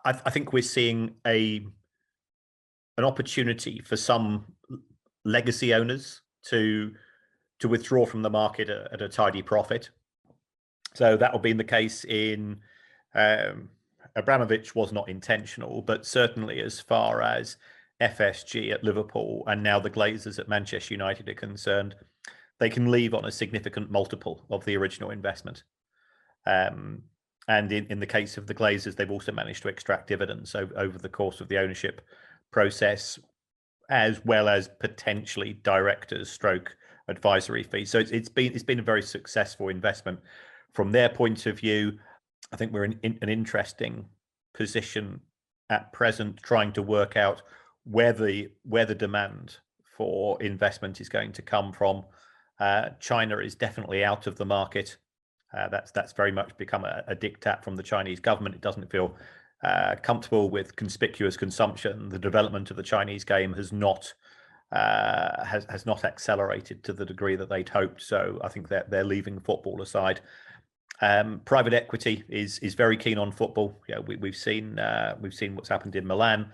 I think we're seeing an opportunity for some legacy owners to withdraw from the market at a tidy profit. So that will be the case in Abramovich was not intentional, but certainly as far as FSG at Liverpool and now the Glazers at Manchester United are concerned, they can leave on a significant multiple of the original investment. And in the case of the Glazers, they've also managed to extract dividends over the course of the ownership process, as well as potentially directors stroke advisory fees. So it's been a very successful investment. From their point of view, I think we're in an interesting position at present, trying to work out where the demand for investment is going to come from. China is definitely out of the market. That's very much become a diktat from the Chinese government. It doesn't feel comfortable with conspicuous consumption. The development of the Chinese game has not accelerated to the degree that they'd hoped. So I think that they're leaving football aside. Private equity is very keen on football. Yeah, we've seen what's happened in Milan.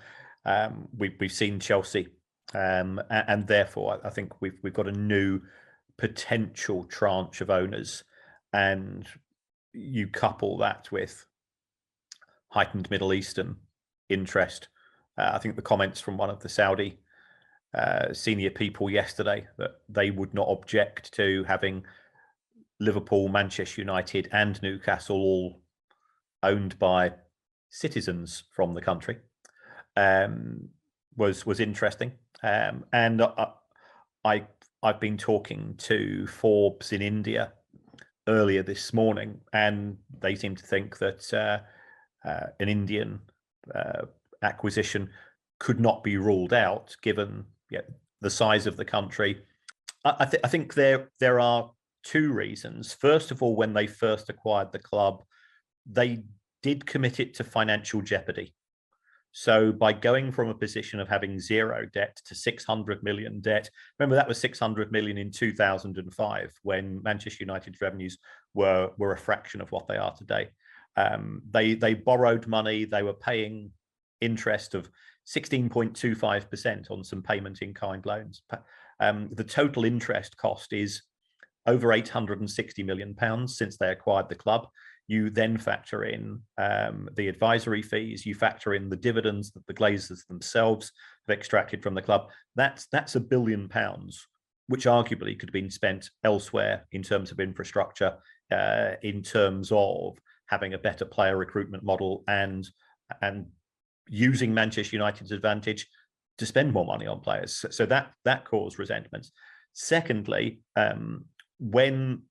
We've seen Chelsea, and therefore I think we've got a new potential tranche of owners, and you couple that with heightened Middle Eastern interest. I think the comments from one of the Saudi senior people yesterday that they would not object to having Liverpool, Manchester United, and Newcastle all owned by citizens from the country was interesting. And I've been talking to Forbes in India earlier this morning, and they seem to think that an Indian acquisition could not be ruled out given the size of the country. I think there are two reasons. First of all, when they first acquired the club, they did commit it to financial jeopardy. So by going from a position of having zero debt to 600 million debt, remember that was 600 million in 2005 when Manchester United's revenues were a fraction of what they are today. They borrowed money. They were paying interest of 16.25% on some payment in kind loans. The total interest cost is over £860 million since they acquired the club. You then factor in the advisory fees, you factor in the dividends that the Glazers themselves have extracted from the club. That's £1 billion, which arguably could have been spent elsewhere in terms of infrastructure, in terms of having a better player recruitment model and using Manchester United's advantage to spend more money on players. So that caused resentments. Secondly, when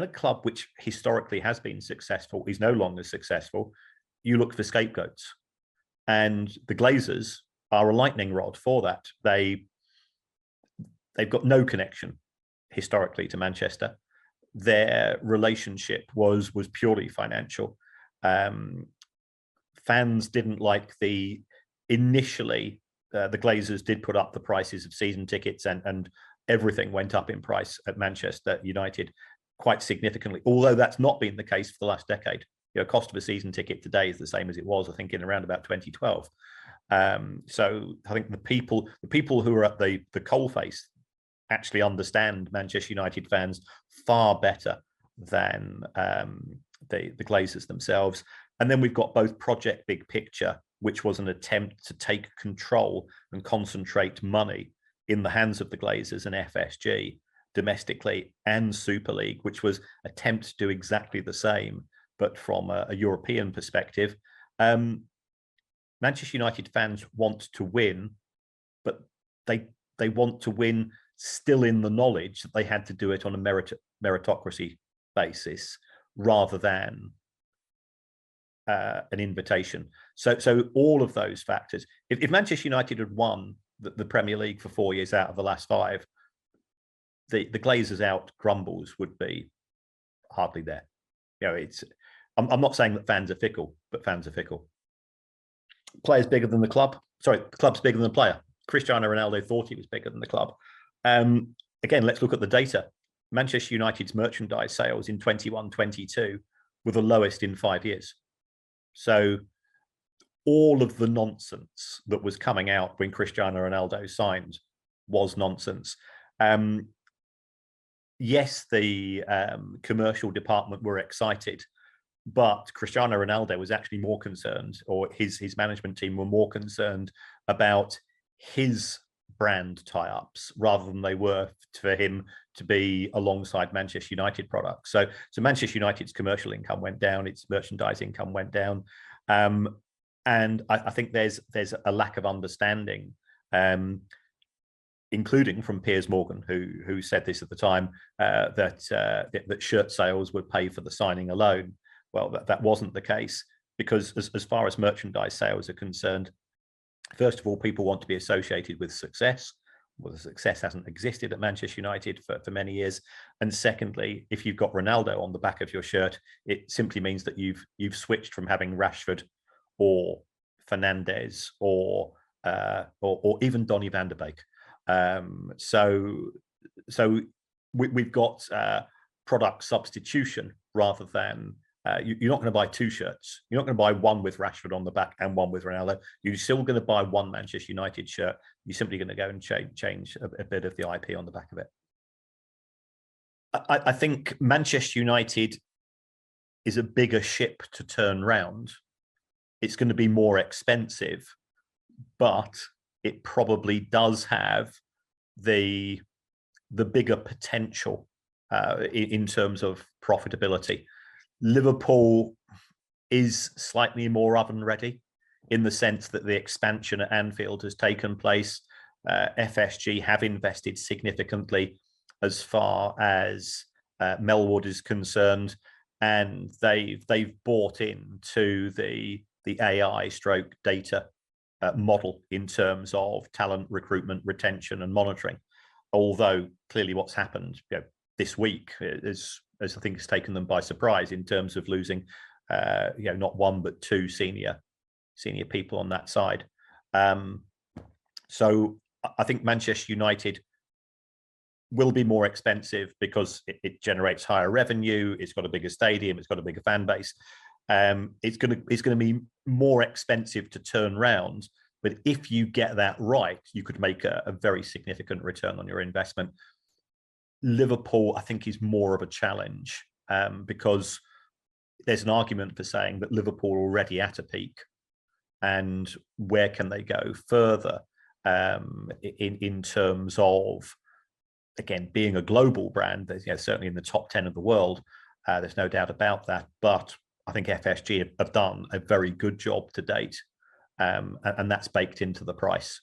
a club which historically has been successful is no longer successful, you look for scapegoats. And the Glazers are a lightning rod for that. They've got no connection historically to Manchester. Their relationship was purely financial. Fans didn't like initially the Glazers did put up the prices of season tickets and everything went up in price at Manchester United quite significantly, although that's not been the case for the last decade. Cost of a season ticket today is the same as it was, I think, in around about 2012. So I think the people who are at the coalface actually understand Manchester United fans far better than the Glazers themselves. And then we've got both Project Big Picture, which was an attempt to take control and concentrate money in the hands of the Glazers and FSG domestically, and Super League, which was attempt to do exactly the same, but from a European perspective. Manchester United fans want to win, but they want to win still in the knowledge that they had to do it on a meritocracy basis rather than an invitation. So all of those factors. If Manchester United had won the Premier League for 4 years out of the last 5, the Glazers out grumbles would be hardly there. I'm not saying that fans are fickle, but fans are fickle. Player's bigger than the club. Sorry, the club's bigger than the player. Cristiano Ronaldo thought he was bigger than the club. Again, let's look at the data. Manchester United's merchandise sales in 21-22 were the lowest in 5 years. So all of the nonsense that was coming out when Cristiano Ronaldo signed was nonsense. Yes, the commercial department were excited, but Cristiano Ronaldo was actually more concerned, or his management team were more concerned about his brand tie-ups rather than they were for him to be alongside Manchester United products. So Manchester United's commercial income went down, its merchandise income went down, and I think there's a lack of understanding, including from Piers Morgan, who said this at the time, that shirt sales would pay for the signing alone. Well, that wasn't the case, because as far as merchandise sales are concerned, first of all, people want to be associated with success. Well, the success hasn't existed at Manchester United for many years. And secondly, if you've got Ronaldo on the back of your shirt, it simply means that you've switched from having Rashford or Fernandes or even Donny van de Beek. So we've got product substitution rather than you're not going to buy two shirts. You're not going to buy one with Rashford on the back and one with Ronaldo. You're still going to buy one Manchester United shirt. You're simply going to go and change a bit of the IP on the back of it. I think Manchester United is a bigger ship to turn round. It's going to be more expensive, but it probably does have the bigger potential in terms of profitability. Liverpool is slightly more oven ready in the sense that the expansion at Anfield has taken place. FSG have invested significantly as far as Melwood is concerned, and they've bought into the AI stroke data model in terms of talent recruitment, retention, and monitoring. Although clearly what's happened this week is I think it's taken them by surprise in terms of losing not one but two senior people on that side. So I think Manchester United will be more expensive because it generates higher revenue. It's got a bigger stadium. It's got a bigger fan base. It's going to be more expensive to turn round. But if you get that right, you could make a very significant return on your investment. Liverpool, I think, is more of a challenge because there's an argument for saying that Liverpool are already at a peak, and where can they go further in terms of, again, being a global brand. Certainly in the top 10 of the world, there's no doubt about that. But I think FSG have done a very good job to date, and that's baked into the price.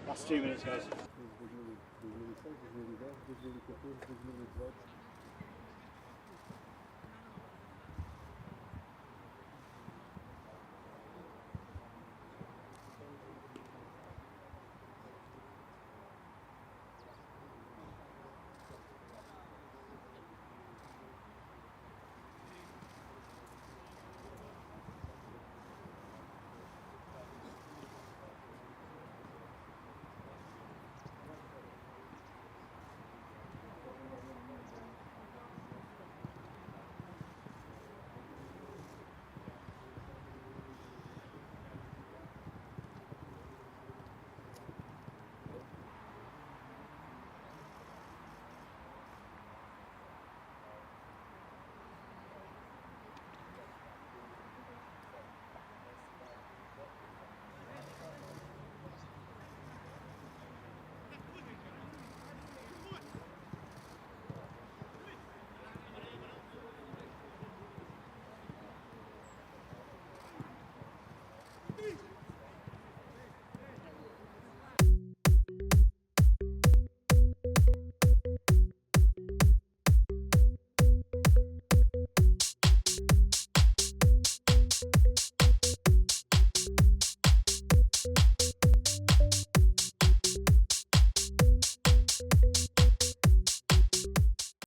Last 2 minutes, guys.